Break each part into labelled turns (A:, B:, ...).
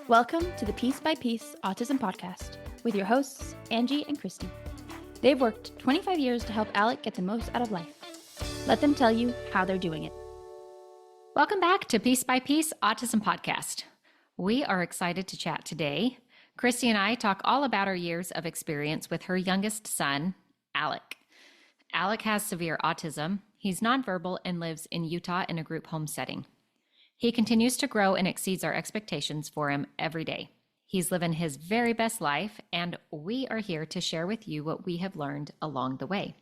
A: Welcome to the Piece by Piece Autism Podcast with your hosts, Angie and Christy. They've worked 25 years to help Alec get the most out of life. Let them tell you how they're doing it.
B: Welcome back to Piece by Piece Autism Podcast. We are excited to chat today. Christy and I talk all about our years of experience with her youngest son, Alec. Alec has severe autism. He's nonverbal and lives in Utah in a group home setting. He continues to grow and exceeds our expectations for him every day. He's living his very best life, and we are here to share with you what we have learned along the way.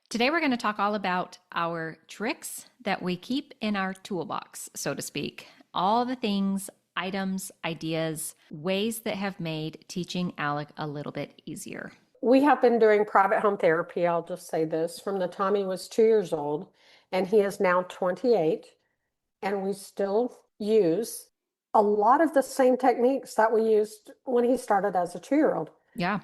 B: Today, we're going to talk all about our tricks that we keep in our toolbox, so to speak. All the things, items, ideas, ways that have made teaching Alec a little bit easier.
C: We have been doing private home therapy, I'll just say this, from the time he was 2 years old, and he is now 28. And we still use a lot of the same techniques that we used when he started as a 2-year-old.
B: Yeah.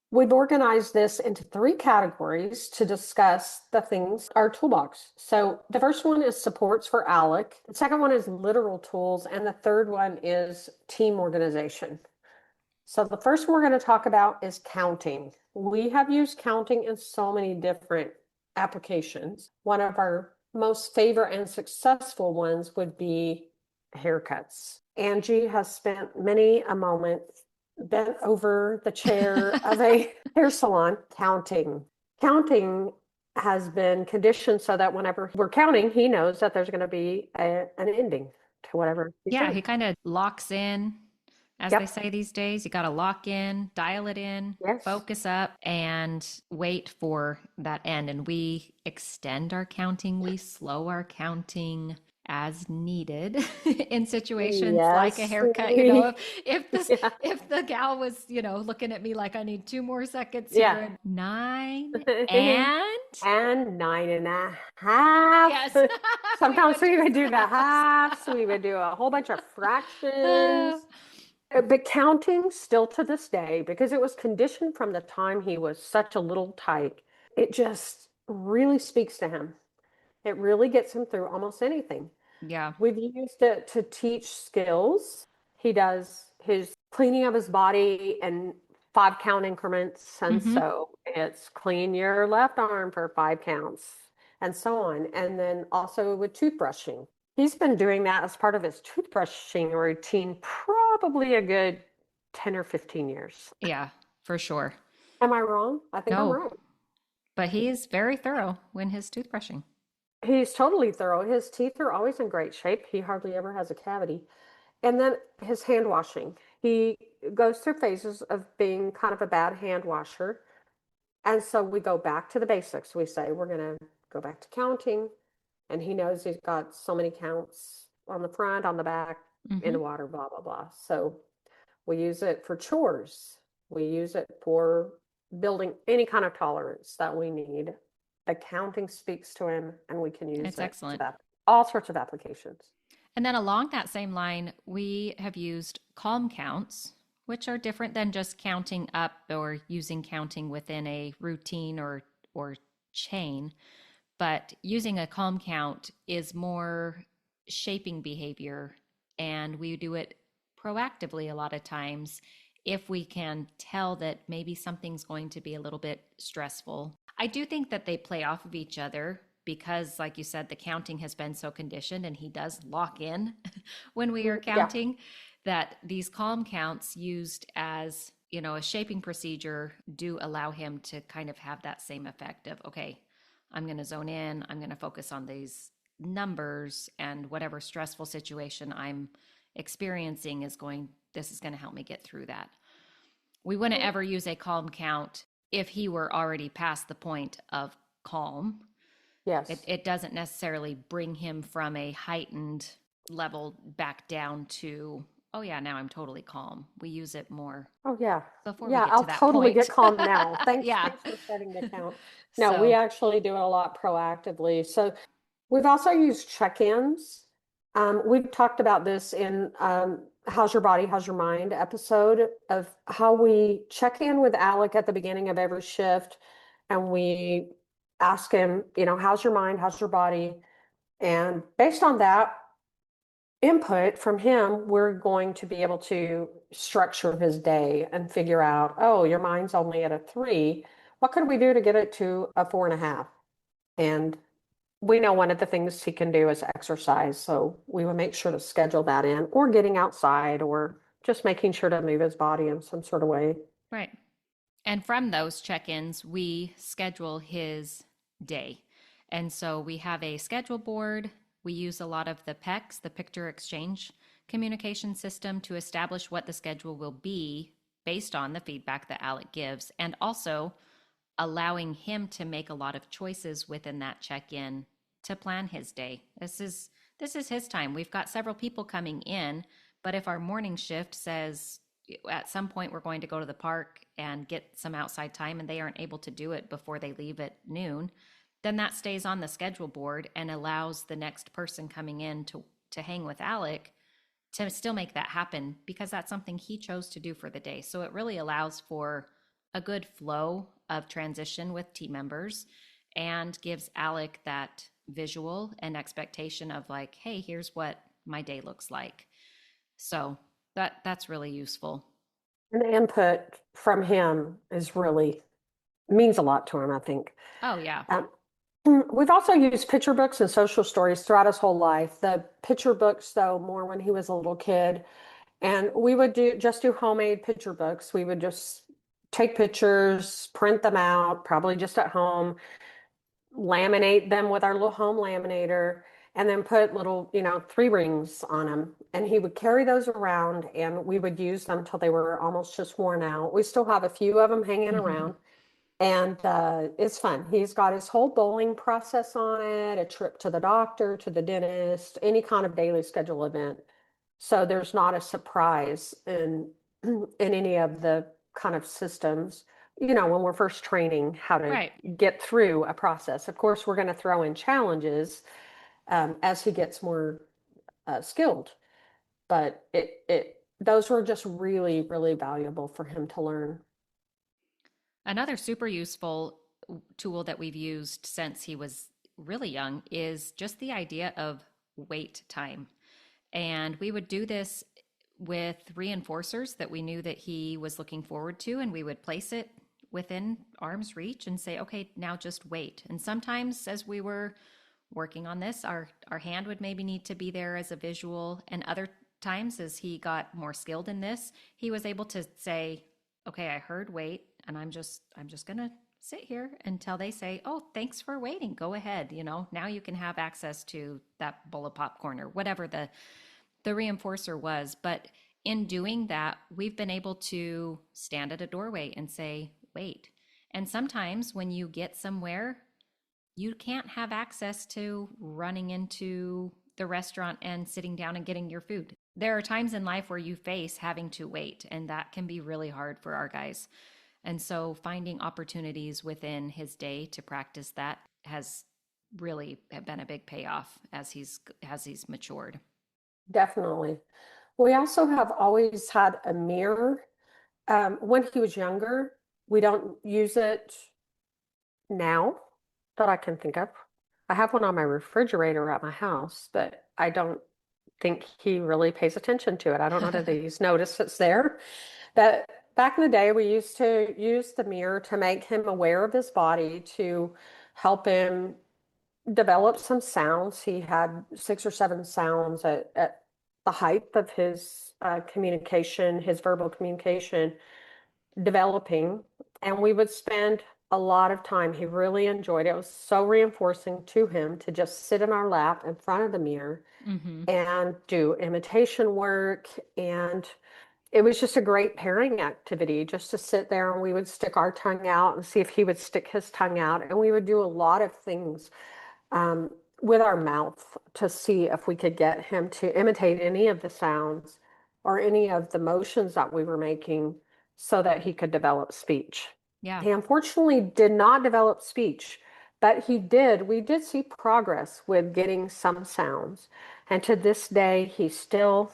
C: We've organized this into 3 categories to discuss the things, our toolbox. So the first one is supports for Alec. The second one is literal tools. And the third one is team organization. So the first one we're going to talk about is counting. We have used counting in so many different applications. One of our most favorite and successful ones would be haircuts. Angie has spent many a moment bent over the chair of a hair salon counting. Counting has been conditioned so that whenever we're counting, he knows that there's going to be an ending to whatever he's doing.
B: He kind of locks in, as they say these days. You got to lock in, dial it in, focus up, and wait for that end. And we extend our counting, we slow our counting as needed in situations like a haircut. If the gal was, looking at me like I need 2 more seconds here, 9
C: and 9.5. Yes. Sometimes we would do the halves. We would do a whole bunch of fractions. But counting still to this day, because it was conditioned from the time he was such a little tyke, it just really speaks to him. It really gets him through almost anything.
B: Yeah.
C: We've used it to teach skills. He does his cleaning of his body in 5 count increments. And so it's clean your left arm for 5 counts and so on. And then also with toothbrushing. He's been doing that as part of his toothbrushing routine probably a good 10 or 15 years.
B: Yeah, for sure.
C: Am I wrong? I think I'm right.
B: But he is very thorough when his toothbrushing.
C: He's totally thorough. His teeth are always in great shape. He hardly ever has a cavity. And then his hand washing. He goes through phases of being kind of a bad hand washer. And so we go back to the basics. We say we're going to go back to counting. And he knows he's got so many counts on the front, on the back, in the water, blah, blah, blah. So we use it for chores. We use it for building any kind of tolerance that we need. The counting speaks to him, and we can use
B: excellent.
C: To all sorts of applications.
B: And then along that same line, we have used calm counts, which are different than just counting up or using counting within a routine or chain. But using a calm count is more shaping behavior, and we do it proactively a lot of times if we can tell that maybe something's going to be a little bit stressful. I do think that they play off of each other because, like you said, the counting has been so conditioned and he does lock in when we are counting, that these calm counts used as, a shaping procedure do allow him to kind of have that same effect of, okay, I'm going to zone in, I'm going to focus on these numbers, and whatever stressful situation I'm experiencing this is going to help me get through that. We wouldn't ever use a calm count if he were already past the point of calm.
C: Yes.
B: It doesn't necessarily bring him from a heightened level back down to, oh yeah, now I'm totally calm. We use it more.
C: Oh yeah.
B: Before we get to
C: I'll
B: that
C: totally
B: point.
C: get calm now. Thanks for starting to count. No, we actually do it a lot proactively. So we've also used check-ins. We've talked about this in How's Your Body, How's Your Mind episode of how we check in with Alec at the beginning of every shift, and we ask him, how's your mind, how's your body? And based on that, input from him, we're going to be able to structure his day and figure out, oh, your mind's only at a 3. What could we do to get it to a 4.5? And we know one of the things he can do is exercise. So we would make sure to schedule that in, or getting outside, or just making sure to move his body in some sort of way.
B: Right. And from those check ins, we schedule his day. And so we have a schedule board. We use a lot of the PECs, the picture exchange communication system, to establish what the schedule will be based on the feedback that Alec gives, and also allowing him to make a lot of choices within that check in to plan his day. This is his time. We've got several people coming in, but if our morning shift says at some point we're going to go to the park and get some outside time and they aren't able to do it before they leave at noon, then that stays on the schedule board and allows the next person coming in to hang with Alec to still make that happen, because that's something he chose to do for the day. So it really allows for a good flow of transition with team members and gives Alec that visual and expectation of like, hey, here's what my day looks like. So that's really useful.
C: And the input from him is really means a lot to him, I think.
B: Oh yeah.
C: We've also used picture books and social stories throughout his whole life. The picture books, though, more when he was a little kid. And we would do homemade picture books. We would just take pictures, print them out, probably just at home, laminate them with our little home laminator, and then put little, 3 rings on them. And he would carry those around, and we would use them till they were almost just worn out. We still have a few of them hanging around. And it's fun. He's got his whole bowling process on it, a trip to the doctor, to the dentist, any kind of daily schedule event. So there's not a surprise in in any of the kind of systems, when we're first training how to
B: Right.
C: get through a process. Of course, we're going to throw in challenges as he gets more skilled, but those were just really, really valuable for him to learn.
B: Another super useful tool that we've used since he was really young is just the idea of wait time. And we would do this with reinforcers that we knew that he was looking forward to, and we would place it within arm's reach and say, okay, now just wait. And sometimes as we were working on this, our hand would maybe need to be there as a visual, and other times as he got more skilled in this, he was able to say, okay, I heard wait, and I'm just gonna sit here until they say, oh, thanks for waiting, go ahead, now you can have access to that bowl of popcorn or whatever the reinforcer was. But in doing that, we've been able to stand at a doorway and say, wait. And sometimes when you get somewhere, you can't have access to running into the restaurant and sitting down and getting your food. There are times in life where you face having to wait, and that can be really hard for our guys. And so finding opportunities within his day to practice that has really been a big payoff as he's matured.
C: Definitely. We also have always had a mirror. When he was younger, we don't use it now that I can think of. I have one on my refrigerator at my house, but I don't think he really pays attention to it. I don't know that he's noticed it's there. But back in the day, we used to use the mirror to make him aware of his body, to help him develop some sounds. He had 6 or 7 sounds at the height of his communication, his verbal communication developing. And we would spend a lot of time. He really enjoyed it. It was so reinforcing to him to just sit in our lap in front of the mirror and do imitation work. And it was just a great pairing activity just to sit there, and we would stick our tongue out and see if he would stick his tongue out. And we would do a lot of things with our mouth to see if we could get him to imitate any of the sounds or any of the motions that we were making so that he could develop speech.
B: Yeah.
C: He unfortunately did not develop speech, but we did see progress with getting some sounds. And to this day, he's still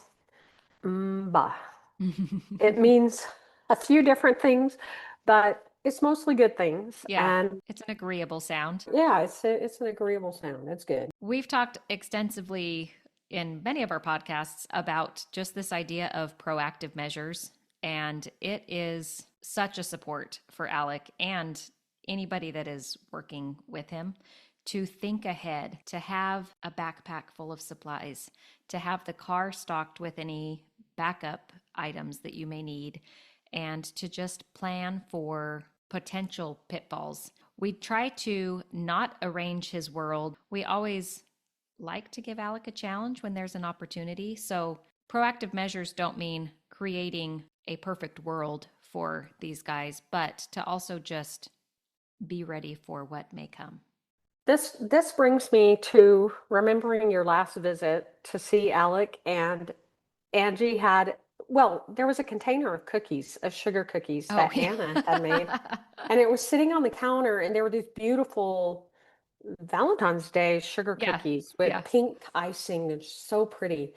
C: bah. It means a few different things, but it's mostly good things.
B: Yeah.
C: And
B: It's an agreeable sound.
C: yeah, it's an agreeable sound. It's good.
B: We've talked extensively in many of our podcasts about just this idea of proactive measures. And it is such a support for Alec and anybody that is working with him to think ahead, to have a backpack full of supplies, to have the car stocked with any backup items that you may need, and to just plan for potential pitfalls. We try to not arrange his world. We always like to give Alec a challenge when there's an opportunity. So proactive measures don't mean creating a perfect world for these guys, but to also just be ready for what may come.
C: This brings me to remembering your last visit to see Alec, and Angie had, well, there was a container of cookies, of sugar cookies that Anna had made, and it was sitting on the counter, and there were these beautiful Valentine's Day sugar cookies with pink icing. They're so pretty.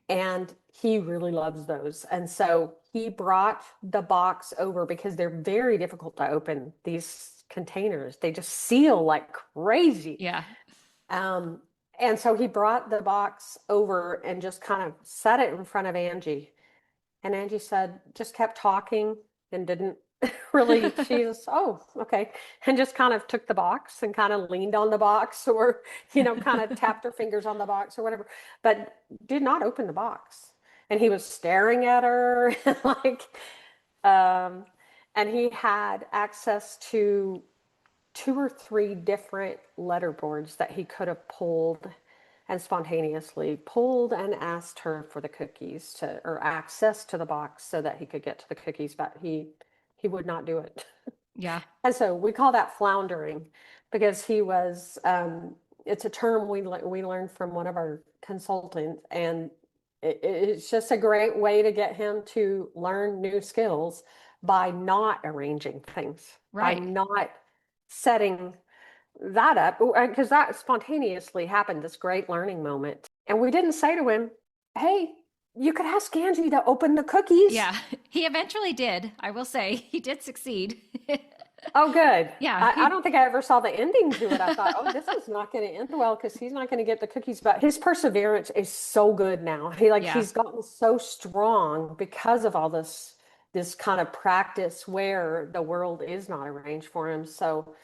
C: And he really loves those. And so he brought the box over because they're very difficult to open, these containers. They just seal like crazy.
B: Yeah.
C: And so he brought the box over and just kind of set it in front of Angie. And Angie said, just kept talking and didn't really, she's, oh, okay. And just kind of took the box and kind of leaned on the box, or, kind of tapped her fingers on the box or whatever, but did not open the box. And he was staring at her and he had access to 2 or 3 different letter boards that he could have pulled and spontaneously pulled and asked her for the cookies or access to the box so that he could get to the cookies, but he would not do it.
B: Yeah.
C: And so we call that floundering, because he was, it's a term we learned from one of our consultants, and it's just a great way to get him to learn new skills by not arranging things,
B: right,
C: by not setting that up, because that spontaneously happened, this great learning moment. And we didn't say to him, hey, you could ask Angie to open the cookies.
B: Yeah, he eventually did. I will say he did succeed.
C: Oh, good.
B: Yeah.
C: I don't think I ever saw the ending to it. I thought, oh, this is not going to end well because he's not going to get the cookies. But his perseverance is so good now. He's gotten so strong because of all this kind of practice where the world is not arranged for him. So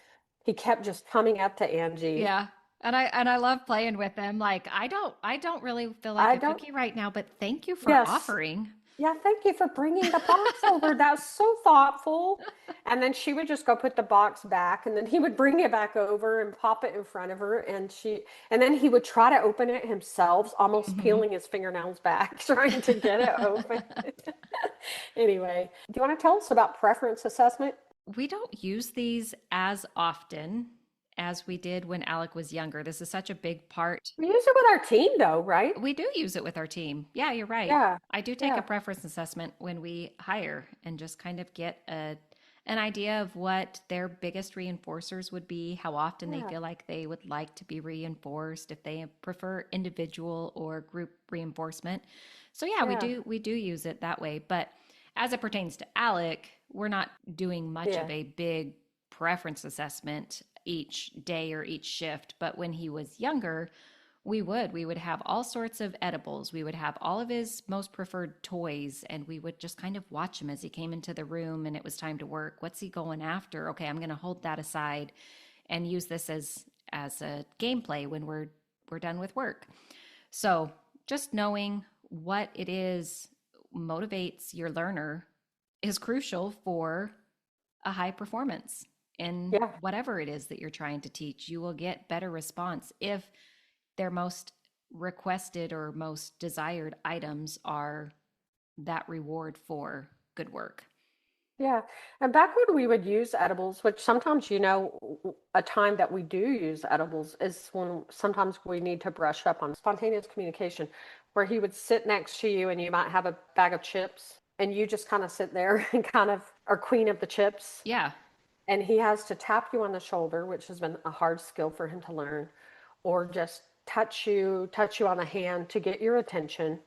C: he kept just coming up to Angie.
B: Yeah. And I love playing with them. Like, I don't really feel like a cookie right now, but thank you for offering.
C: Yeah, thank you for bringing the box over. That's so thoughtful. And then she would just go put the box back, and then he would bring it back over and pop it in front of her, and then he would try to open it himself, almost peeling his fingernails back, trying to get it open. Anyway, do you want to tell us about preference assessment?
B: We don't use these as often as we did when Alec was younger. This is such a big part.
C: We use it with our team though, right?
B: We do use it with our team. Yeah, you're right.
C: Yeah.
B: I do take a preference assessment when we hire and just kind of get an idea of what their biggest reinforcers would be, how often they feel like they would like to be reinforced, if they prefer individual or group reinforcement. So we do use it that way. But as it pertains to Alec, we're not doing much of a big preference assessment each day or each shift. But when he was younger, we would have all sorts of edibles. We would have all of his most preferred toys, and we would just kind of watch him as he came into the room and it was time to work. What's he going after? Okay, I'm going to hold that aside and use this as a gameplay when we're done with work. So just knowing what it is motivates your learner is crucial for a high performance in whatever it is that you're trying to teach. You will get better response if their most requested or most desired items are that reward for good work.
C: Yeah. And back when we would use edibles, which sometimes, a time that we do use edibles is when sometimes we need to brush up on spontaneous communication, where he would sit next to you and you might have a bag of chips and you just kind of sit there and kind of are queen of the chips.
B: Yeah.
C: And he has to tap you on the shoulder, which has been a hard skill for him to learn, or just touch you on the hand to get your attention.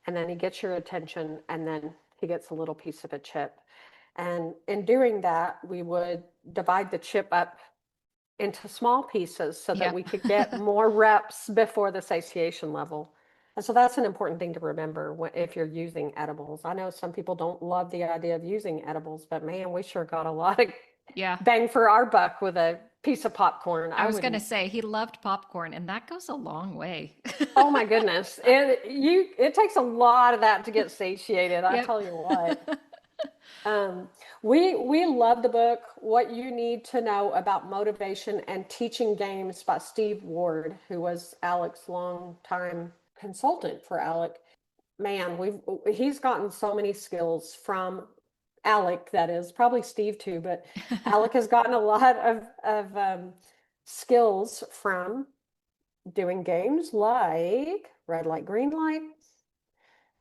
C: And then he gets your attention, and then he gets a little piece of a chip. And in doing that, we would divide the chip up into small pieces so that we could get more reps before the satiation level. And so that's an important thing to remember if you're using edibles. I know some people don't love the idea of using edibles, but man, we sure got a lot of
B: Yeah.
C: bang for our buck with a piece of popcorn.
B: I
C: I
B: was going to
C: wouldn't.
B: say he loved popcorn, and that goes a long way.
C: Oh my goodness. It takes a lot of that to get satiated, I
B: Yep.
C: tell you what. Um, we love the book What You Need to Know About Motivation and Teaching Games by Steve Ward, who was Alec's longtime consultant for Alec. Man, he's gotten so many skills from Alec, that is, probably Steve too, but Alec has gotten a lot of skills from doing games like red light, green light.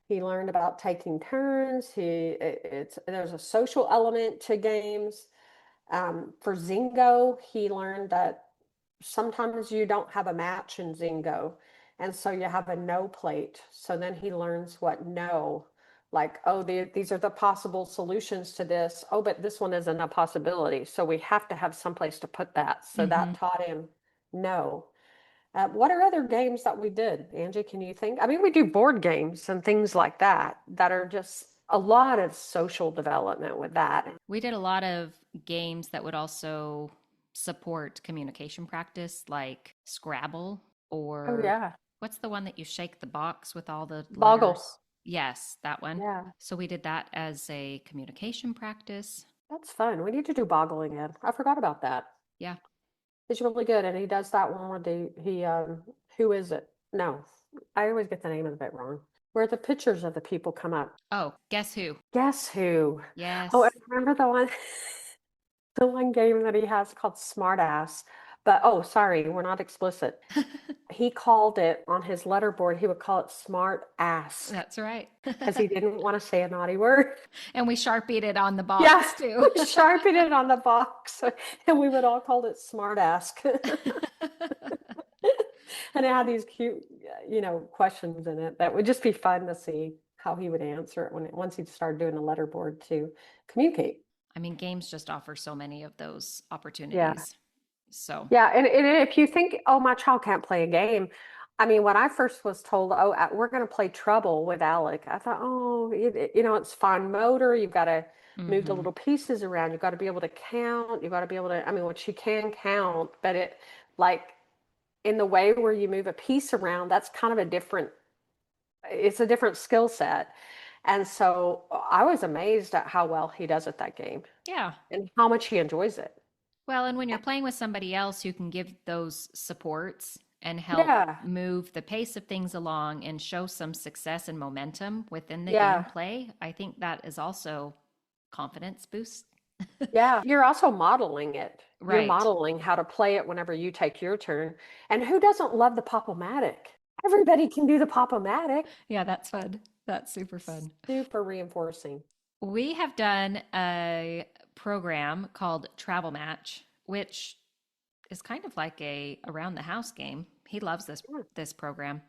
C: He learned about taking turns. There's a social element to games. For Zingo, he learned that sometimes you don't have a match in Zingo, and so you have a no plate. So then he learns what no, like, oh, these are the possible solutions to this. Oh, but this one isn't a possibility. So we have to have someplace to put that. So that
B: Hmm.
C: taught him no. What are other games that we did, Angie? Can you think? I mean, we do board games and things like that that are just a lot of social development with that.
B: We did a lot of games that would also support communication practice, like Scrabble,
C: Oh,
B: or
C: yeah.
B: what's the one that you shake the box with all the
C: Boggle.
B: letters? Yes, that one.
C: Yeah,
B: So we did that as a communication practice.
C: that's fun. We need to do Boggle again. I forgot about that.
B: Yeah.
C: It's really good. And he does that one where who is it? No, I always get the name of it wrong. Where the pictures of the people come up.
B: Oh, guess who?
C: Guess who? Oh, I
B: Yes.
C: remember the one. The one game that he has called Smartass. But oh, sorry, we're not explicit. He called it on his letterboard, he would call it Smart Ask
B: That's right.
C: because he didn't want to say a naughty word.
B: And we sharpied it on the
C: Yeah,
B: box too.
C: we sharpened it on the box and we would all call it Smart Ask. And it had these cute, questions in it that would just be fun to see how he would answer it once he'd started doing a letterboard to communicate.
B: I mean, games just offer so many of those
C: Yeah.
B: opportunities. So,
C: Yeah, and if you think, oh, my child can't play a game, I mean, when I first was told, oh, we're going to play Trouble with Alec, I thought, oh, it's fine motor. You've got to move the
B: mhm.
C: little pieces around. You've got to be able to count. You've got to be able to, I mean, well, she can count, but like, in the way where you move a piece around, that's kind of it's a different skill set. And so I was amazed at how well he does at that game
B: Yeah.
C: and how much he enjoys it.
B: Well, and when you're playing with somebody else who can give those supports and help
C: Yeah,
B: move the pace of things along and show some success and momentum within the
C: yeah.
B: gameplay, I think that is also confidence boost.
C: Yeah, you're also modeling it. You're
B: Right.
C: modeling how to play it whenever you take your turn. And who doesn't love the Pop-O-Matic? Everybody can do the Pop-O-Matic.
B: Yeah, that's fun. That's super fun.
C: Super reinforcing.
B: We have done a program called Travel Match, which is kind of like a around the house game. He loves
C: Yeah.
B: this program.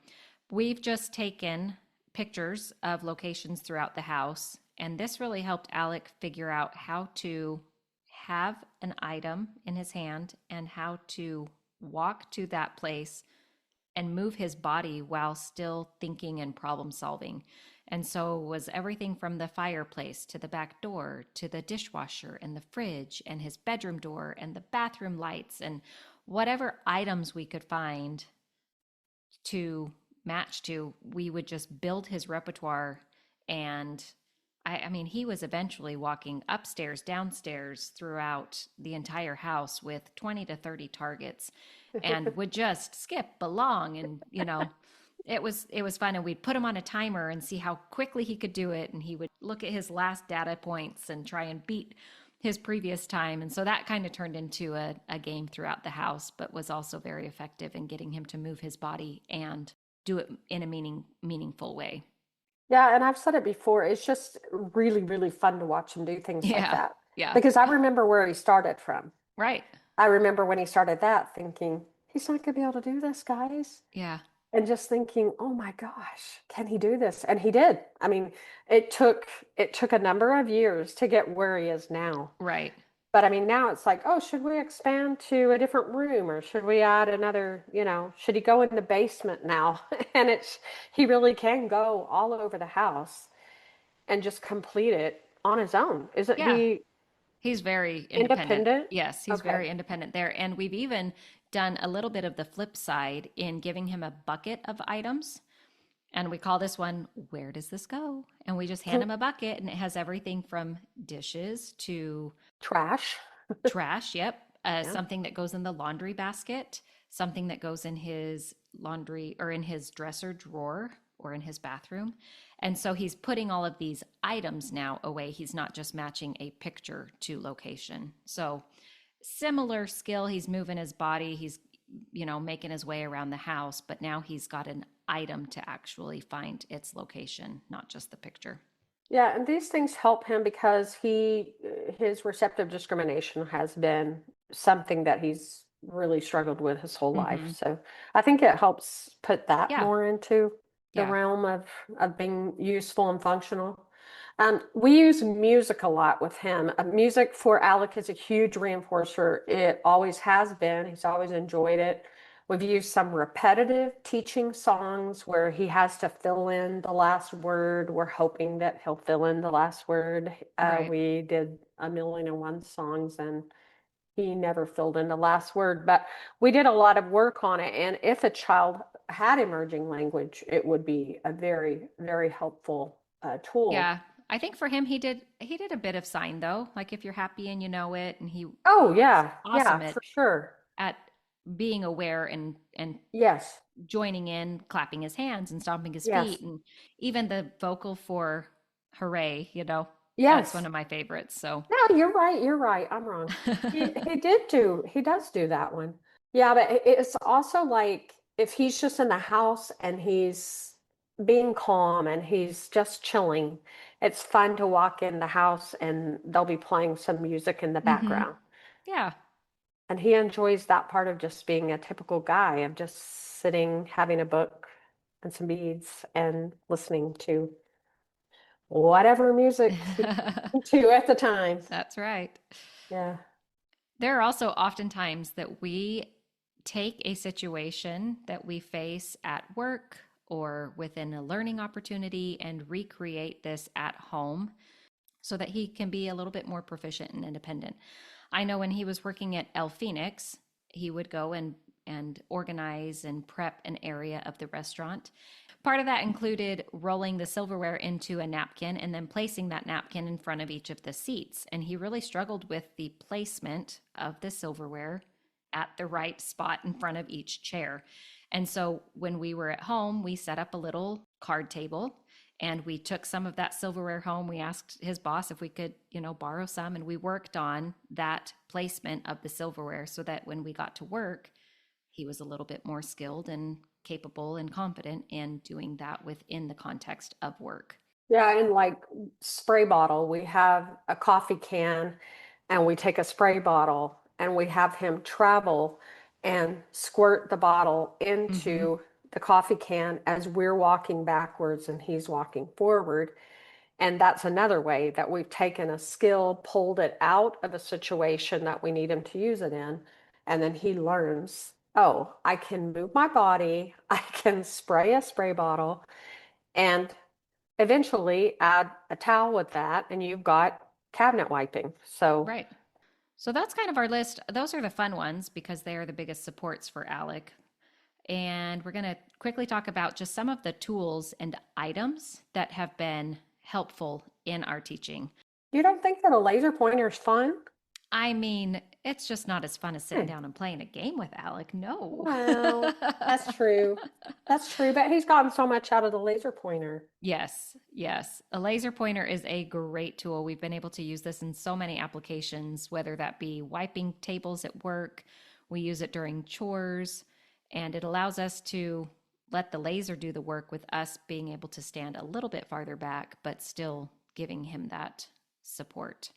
B: We've just taken pictures of locations throughout the house, and this really helped Alec figure out how to have an item in his hand and how to walk to that place and move his body while still thinking and problem solving. And so it was everything from the fireplace to the back door to the dishwasher and the fridge and his bedroom door and the bathroom lights and whatever items we could find to match to, we would just build his repertoire. And I mean, he was eventually walking upstairs, downstairs throughout the entire house with 20 to 30 targets and would just skip along. And, it was fun. And we'd put him on a timer and see how quickly he could do it. And he would look at his last data points and try and beat his previous time. And so that kind of turned into a game throughout the house, but was also very effective in getting him to move his body and do it in a meaningful way.
C: Yeah, and I've said it before, it's just really, really fun to watch him do things like
B: Yeah.
C: that.
B: Yeah.
C: Because I remember where he started from.
B: Right.
C: I remember when he started that thinking, he's not going to be able to do this, guys.
B: Yeah.
C: And just thinking, oh my gosh, can he do this? And he did. I mean, it took a number of years to get where he is now.
B: Right.
C: But I mean, now it's like, oh, should we expand to a different room or should we add another, should he go in the basement now? And he really can go all over the house and just complete it on his own. Isn't
B: Yeah,
C: he
B: he's very independent.
C: independent?
B: Yes, he's
C: Okay.
B: very independent there. And we've even done a little bit of the flip side in giving him a bucket of items. And we call this one, Where Does This Go? And we just hand him a bucket and it has everything from dishes to
C: Trash.
B: trash. Yep.
C: Yeah.
B: Something that goes in the laundry basket, something that goes in his laundry or in his dresser drawer or in his bathroom. And so he's putting all of these items now away. He's not just matching a picture to location. So similar skill. He's moving his body. He's, making his way around the house, but now he's got an item to actually find its location, not just the picture.
C: Yeah, and these things help him because his receptive discrimination has been something that he's really struggled with his whole life.
B: Mm-hmm.
C: So I think it helps put that
B: Yeah.
C: more into the
B: Yeah.
C: realm of being useful and functional. We use music a lot with him. Music for Alec is a huge reinforcer. It always has been. He's always enjoyed it. We've used some repetitive teaching songs where he has to fill in the last word. We're hoping that he'll fill in the last word.
B: Right.
C: We did 1,000,001 songs and he never filled in the last word, but we did a lot of work on it. And if a child had emerging language, it would be a very, very helpful tool.
B: Yeah. I think for him he did a bit of sign though. Like if you're happy and you know it and he
C: Oh,
B: was
C: yeah, yeah,
B: awesome
C: for sure.
B: at being aware and
C: Yes,
B: joining in, clapping his hands and stomping his feet
C: yes,
B: and even the vocal for hooray, that's one
C: yes.
B: of my favorites. So
C: No, you're right. You're right. I'm wrong. He does do that one. Yeah, but it's also like if he's just in the house and he's being calm and he's just chilling, it's fun to walk in the house and they'll be playing some music in the
B: hmm.
C: background.
B: Yeah.
C: And he enjoys that part of just being a typical guy of just sitting, having a book and some beads and listening to whatever music he's into at the time.
B: That's right.
C: Yeah.
B: There are also often times that we take a situation that we face at work or within a learning opportunity and recreate this at home so that he can be a little bit more proficient and independent. I know when he was working at El Phoenix, he would go and organize and prep an area of the restaurant. Part of that included rolling the silverware into a napkin and then placing that napkin in front of each of the seats. And he really struggled with the placement of the silverware at the right spot in front of each chair. And so when we were at home, we set up a little card table and we took some of that silverware home. We asked his boss if we could, borrow some, and we worked on that placement of the silverware so that when we got to work, he was a little bit more skilled and capable and confident in doing that within the context of work.
C: Yeah, and like spray bottle, we have a coffee can and we take a spray bottle and we have him travel and squirt the bottle
B: Mm-hmm.
C: into the coffee can as we're walking backwards and he's walking forward. And that's another way that we've taken a skill, pulled it out of a situation that we need him to use it in, and then he learns, oh, I can move my body, I can spray a spray bottle, and eventually add a towel with that, and you've got cabinet wiping. So,
B: Right. So that's kind of our list. Those are the fun ones because they are the biggest supports for Alec. And we're going to quickly talk about just some of the tools and items that have been helpful in our teaching.
C: you don't think that a laser pointer is fun?
B: I mean, it's just not as fun as sitting
C: Hmm.
B: down and playing a game with Alec. No.
C: Well, that's true. That's true. But he's gotten so much out of the laser pointer.
B: Yes, yes. A laser pointer is a great tool. We've been able to use this in so many applications, whether that be wiping tables at work, we use it during chores, and it allows us to let the laser do the work with us being able to stand a little bit farther back, but still giving him that support.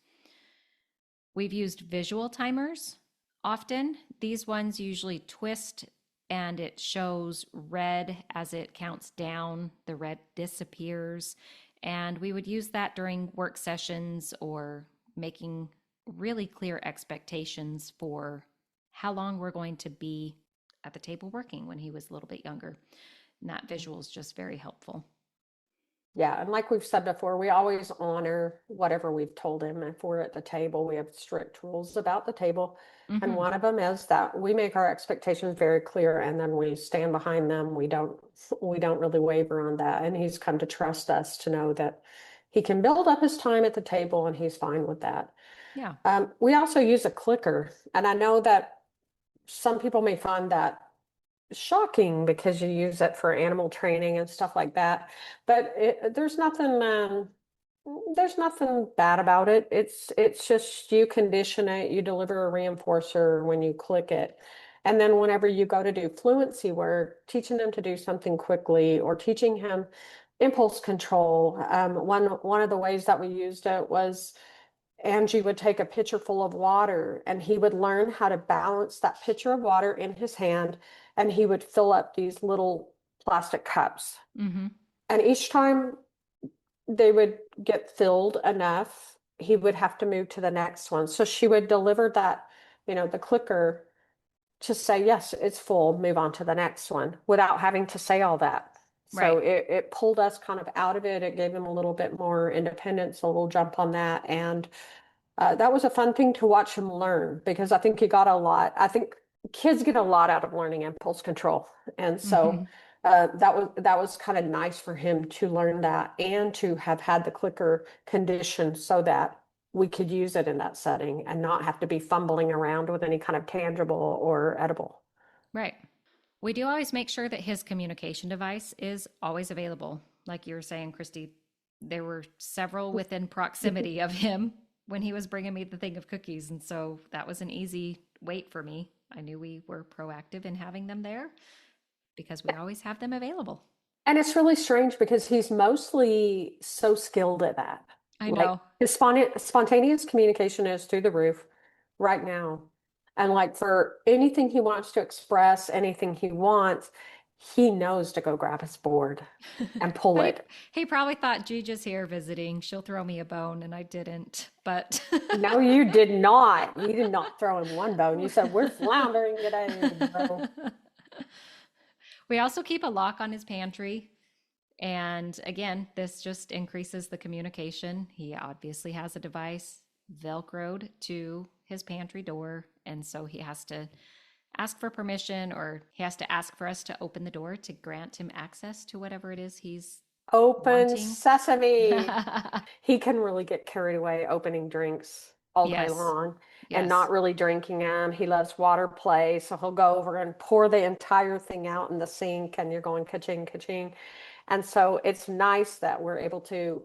B: We've used visual timers often. These ones usually twist and it shows red as it counts down, the red disappears. And we would use that during work sessions or making really clear expectations for how long we're going to be at the table working when he was a little bit younger. And that visual is just very helpful.
C: Yeah, and like we've said before, we always honor whatever we've told him. If we're at the table, we have strict rules about the table. And one of them is that we make our expectations very clear and then we stand behind them. We don't really waver on that. And he's come to trust us to know that he can build up his time at the table and he's fine with that.
B: Yeah.
C: We also use a clicker, and I know that some people may find that shocking because you use it for animal training and stuff like that. But there's nothing bad about it. It's just you condition it, you deliver a reinforcer when you click it. And then whenever you go to do fluency work, teaching them to do something quickly or teaching him impulse control. One of the ways that we used it was Angie would take a pitcher full of water and he would learn how to balance that pitcher of water in his hand, and he would fill up these little plastic cups.
B: Mm-hmm.
C: And each time they would get filled enough, he would have to move to the next one. So she would deliver that, the clicker to say, yes, it's full, move on to the next one without having to say all that. So
B: Right.
C: it pulled us kind of out of it. It gave him a little bit more independence, a little jump on that. And that was a fun thing to watch him learn, because I think he got a lot. I think kids get a lot out of learning impulse control. And
B: Mm-hmm.
C: so that was kind of nice for him to learn that and to have had the clicker conditioned so that we could use it in that setting and not have to be fumbling around with any kind of tangible or edible.
B: Right. We do always make sure that his communication device is always available. Like you were saying, Christy, there were several within proximity of him when he was bringing me the thing of cookies. And so that was an easy wait for me. I knew we were proactive in having them there because we always have them available.
C: And it's really strange because he's mostly so skilled at that.
B: I
C: Like
B: know.
C: his spontaneous communication is through the roof right now. And like for anything he wants to express, anything he wants, he knows to go grab his board and pull
B: he,
C: it.
B: he probably thought Gigi's here visiting. She'll throw me a bone, and I didn't. But
C: No, you did not. You did not throw him one bone. You said, we're floundering today, bro.
B: we also keep a lock on his pantry. And again, this just increases the communication. He obviously has a device velcroed to his pantry door. And so he has to ask for permission, or he has to ask for us to open the door to grant him access to whatever it is he's
C: Open
B: wanting.
C: sesame. He can really get carried away opening drinks all day
B: Yes.
C: long and
B: Yes.
C: not really drinking them. He loves water play, so he'll go over and pour the entire thing out in the sink, and you're going ka-ching, ka-ching. And so it's nice that we're able to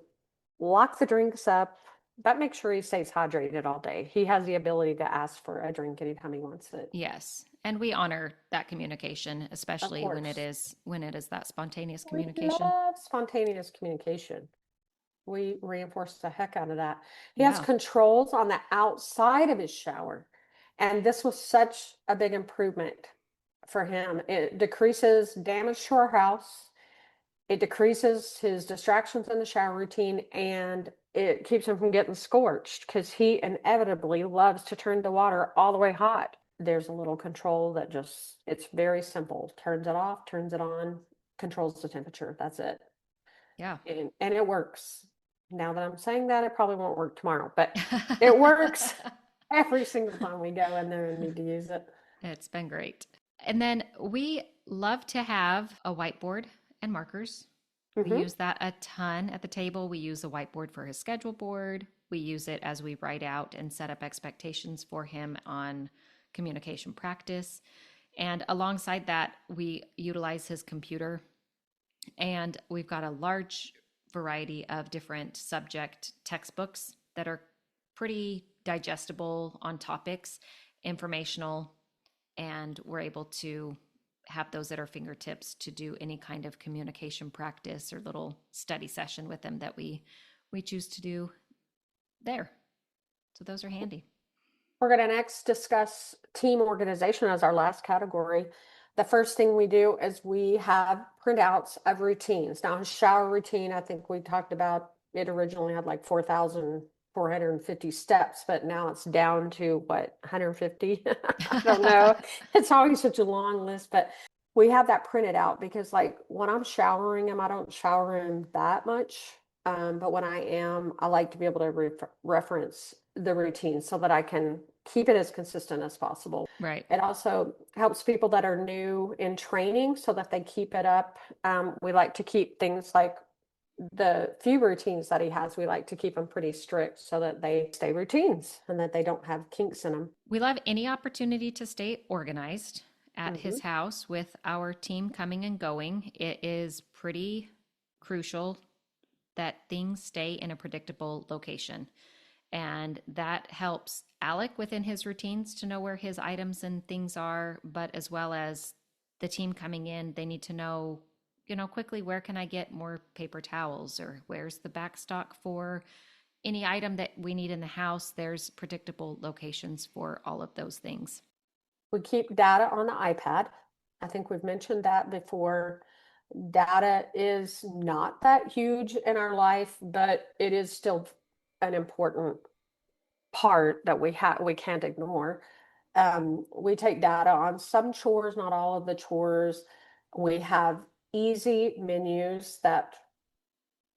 C: lock the drinks up, but make sure he stays hydrated all day. He has the ability to ask for a drink anytime he wants it.
B: Yes. And we honor that communication,
C: Of
B: especially when it
C: course.
B: is that spontaneous
C: We
B: communication.
C: love spontaneous communication. We reinforce the heck out of that. He has
B: Yeah.
C: controls on the outside of his shower. And this was such a big improvement for him. It decreases damage to our house. It decreases his distractions in the shower routine, and it keeps him from getting scorched because he inevitably loves to turn the water all the way hot. There's a little control that it's very simple. Turns it off, turns it on, controls the temperature. That's it.
B: Yeah.
C: And it works. Now that I'm saying that, it probably won't work tomorrow, but it works every single time we go in there and need to use it.
B: It's been great. And then we love to have a whiteboard and markers. We
C: Mm-hmm.
B: use that a ton at the table. We use a whiteboard for his schedule board. We use it as we write out and set up expectations for him on communication practice. And alongside that, we utilize his computer. And we've got a large variety of different subject textbooks that are pretty digestible on topics, informational, and we're able to have those at our fingertips to do any kind of communication practice or little study session with them that we choose to do there. So those are handy.
C: We're going to next discuss team organization as our last category. The first thing we do is we have printouts of routines. Now, his shower routine, I think we talked about, it originally had like 4,000 450 steps, but now it's down to what, 150? I don't know. It's always such a long list, but we have that printed out because like when I'm showering him, I don't shower him that much. But when I am, I like to be able to reference the routine so that I can keep it as consistent as possible.
B: Right.
C: It also helps people that are new in training so that they keep it up. We like to keep things like the few routines that he has, we like to keep them pretty strict so that they stay routines and that they don't have kinks in them.
B: We love any opportunity to stay organized at
C: Hmm.
B: his house with our team coming and going. It is pretty crucial that things stay in a predictable location. And that helps Alec within his routines to know where his items and things are, but as well as the team coming in, they need to know, quickly, where can I get more paper towels, or where's the back stock for any item that we need in the house. There's predictable locations for all of those things.
C: We keep data on the iPad. I think we've mentioned that before. Data is not that huge in our life, but it is still an important part that we can't ignore. We take data on some chores, not all of the chores. We have easy menus that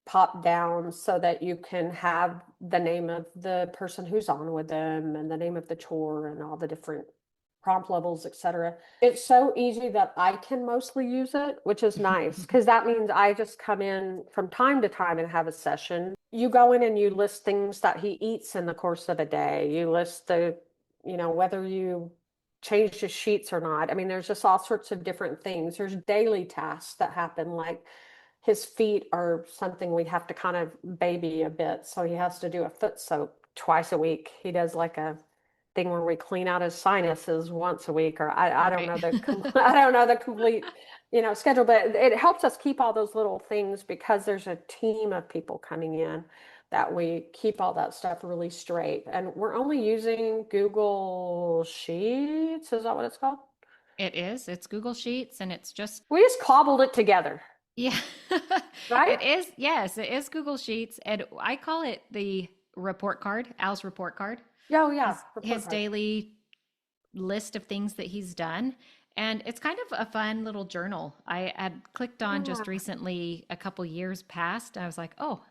C: pop down so that you can have the name of the person who's on with them and the name of the chore and all the different prompt levels, etc. It's so easy that I can mostly use it, which is nice because that means I just come in from time to time and have a session. You go in and you list things that he eats in the course of a day. You list whether you changed his sheets or not. I mean, there's just all sorts of different things. There's daily tasks that happen, like his feet are something we have to kind of baby a bit. So he has to do a foot soak twice a week. He does like a thing where we clean out his sinuses once a week, or I don't
B: Right.
C: know I don't know the complete, schedule, but it helps us keep all those little things because there's a team of people coming in that we keep all that stuff really straight. And we're only using Google Sheets. Is that what it's called?
B: It is. It's Google Sheets, and it's just,
C: We just cobbled it together,
B: yeah.
C: right?
B: It is. Yes, it is Google Sheets. And I call it the report card, Al's report card,
C: Oh, yeah.
B: his
C: Report card.
B: daily list of things that he's done. And it's kind of a fun little journal. I had clicked on
C: Yeah.
B: just recently, a couple years past. I was like, oh,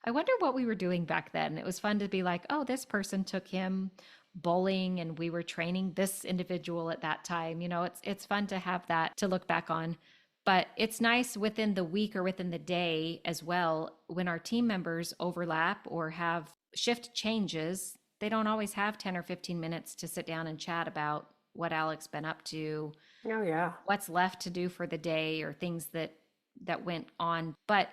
B: I wonder what we were doing back then. It was fun to be like, oh, this person took him bowling and we were training this individual at that time. It's fun to have that to look back on. But it's nice within the week or within the day as well, when our team members overlap or have shift changes, they don't always have 10 or 15 minutes to sit down and chat about what Alec's been up to,
C: Oh, yeah.
B: what's left to do for the day, or things that went on. But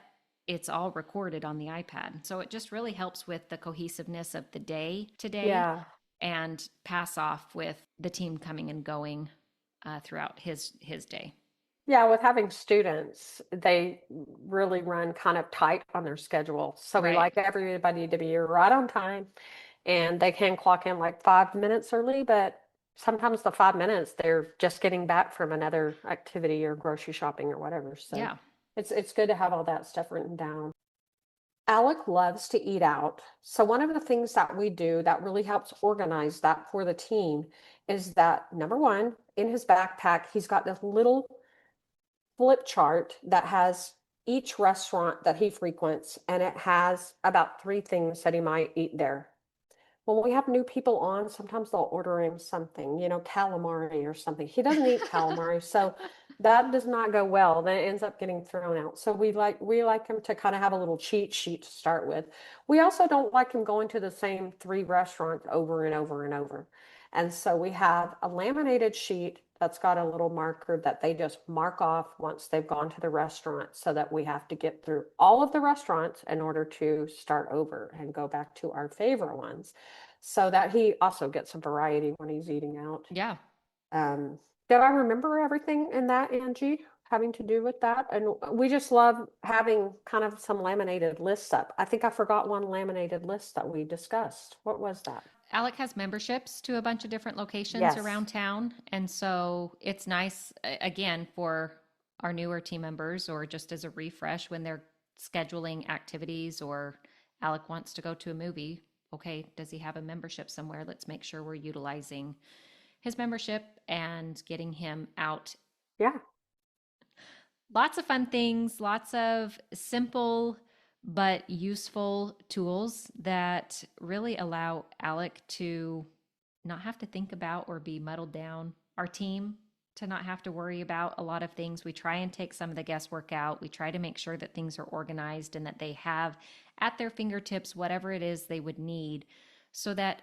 B: it's all recorded on the iPad. So it just really helps with the cohesiveness of the day today,
C: Yeah.
B: and pass off with the team coming and going throughout his day.
C: Yeah, with having students, they really run kind of tight on their schedule. So we
B: Right.
C: like everybody to be right on time, and they can clock in like 5 minutes early, but sometimes the 5 minutes they're just getting back from another activity or grocery shopping or whatever. So
B: Yeah.
C: it's good to have all that stuff written down. Alec loves to eat out. So one of the things that we do that really helps organize that for the team is that number one, in his backpack, he's got this little flip chart that has each restaurant that he frequents, and it has about three things that he might eat there. When we have new people on, sometimes they'll order him something, calamari or something. He doesn't eat calamari, so that does not go well. Then it ends up getting thrown out. So we like him to kind of have a little cheat sheet to start with. We also don't like him going to the same three restaurants over and over and over. And so we have a laminated sheet that's got a little marker that they just mark off once they've gone to the restaurant, so that we have to get through all of the restaurants in order to start over and go back to our favorite ones, so that he also gets some variety when he's eating out.
B: Yeah.
C: Um, did I remember everything in that, Angie, having to do with that? And we just love having kind of some laminated lists up. I think I forgot one laminated list that we discussed. What was that?
B: Alec has memberships to a bunch of different locations
C: Yes.
B: around town. And so it's nice, again, for our newer team members, or just as a refresh when they're scheduling activities, or Alec wants to go to a movie. okay, does he have a membership somewhere? Let's make sure we're utilizing his membership and getting him out.
C: Yeah.
B: Lots of fun things, lots of simple but useful tools that really allow Alec to not have to think about or be muddled down. Our team to not have to worry about a lot of things. We try and take some of the guesswork out. We try to make sure that things are organized and that they have at their fingertips whatever it is they would need so that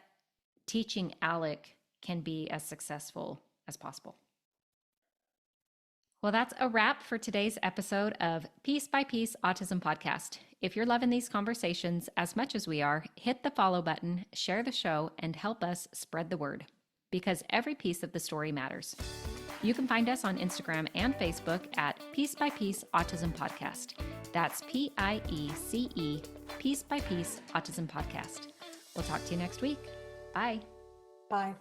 B: teaching Alec can be as successful as possible. Well, that's a wrap for today's episode of Piece by Piece Autism Podcast. If you're loving these conversations as much as we are, hit the follow button, share the show, and help us spread the word, because every piece of the story matters. You can find us on Instagram and Facebook at Piece by Piece Autism Podcast. That's PIECE, Piece by Piece Autism Podcast. We'll talk to you next week. Bye.
C: Bye.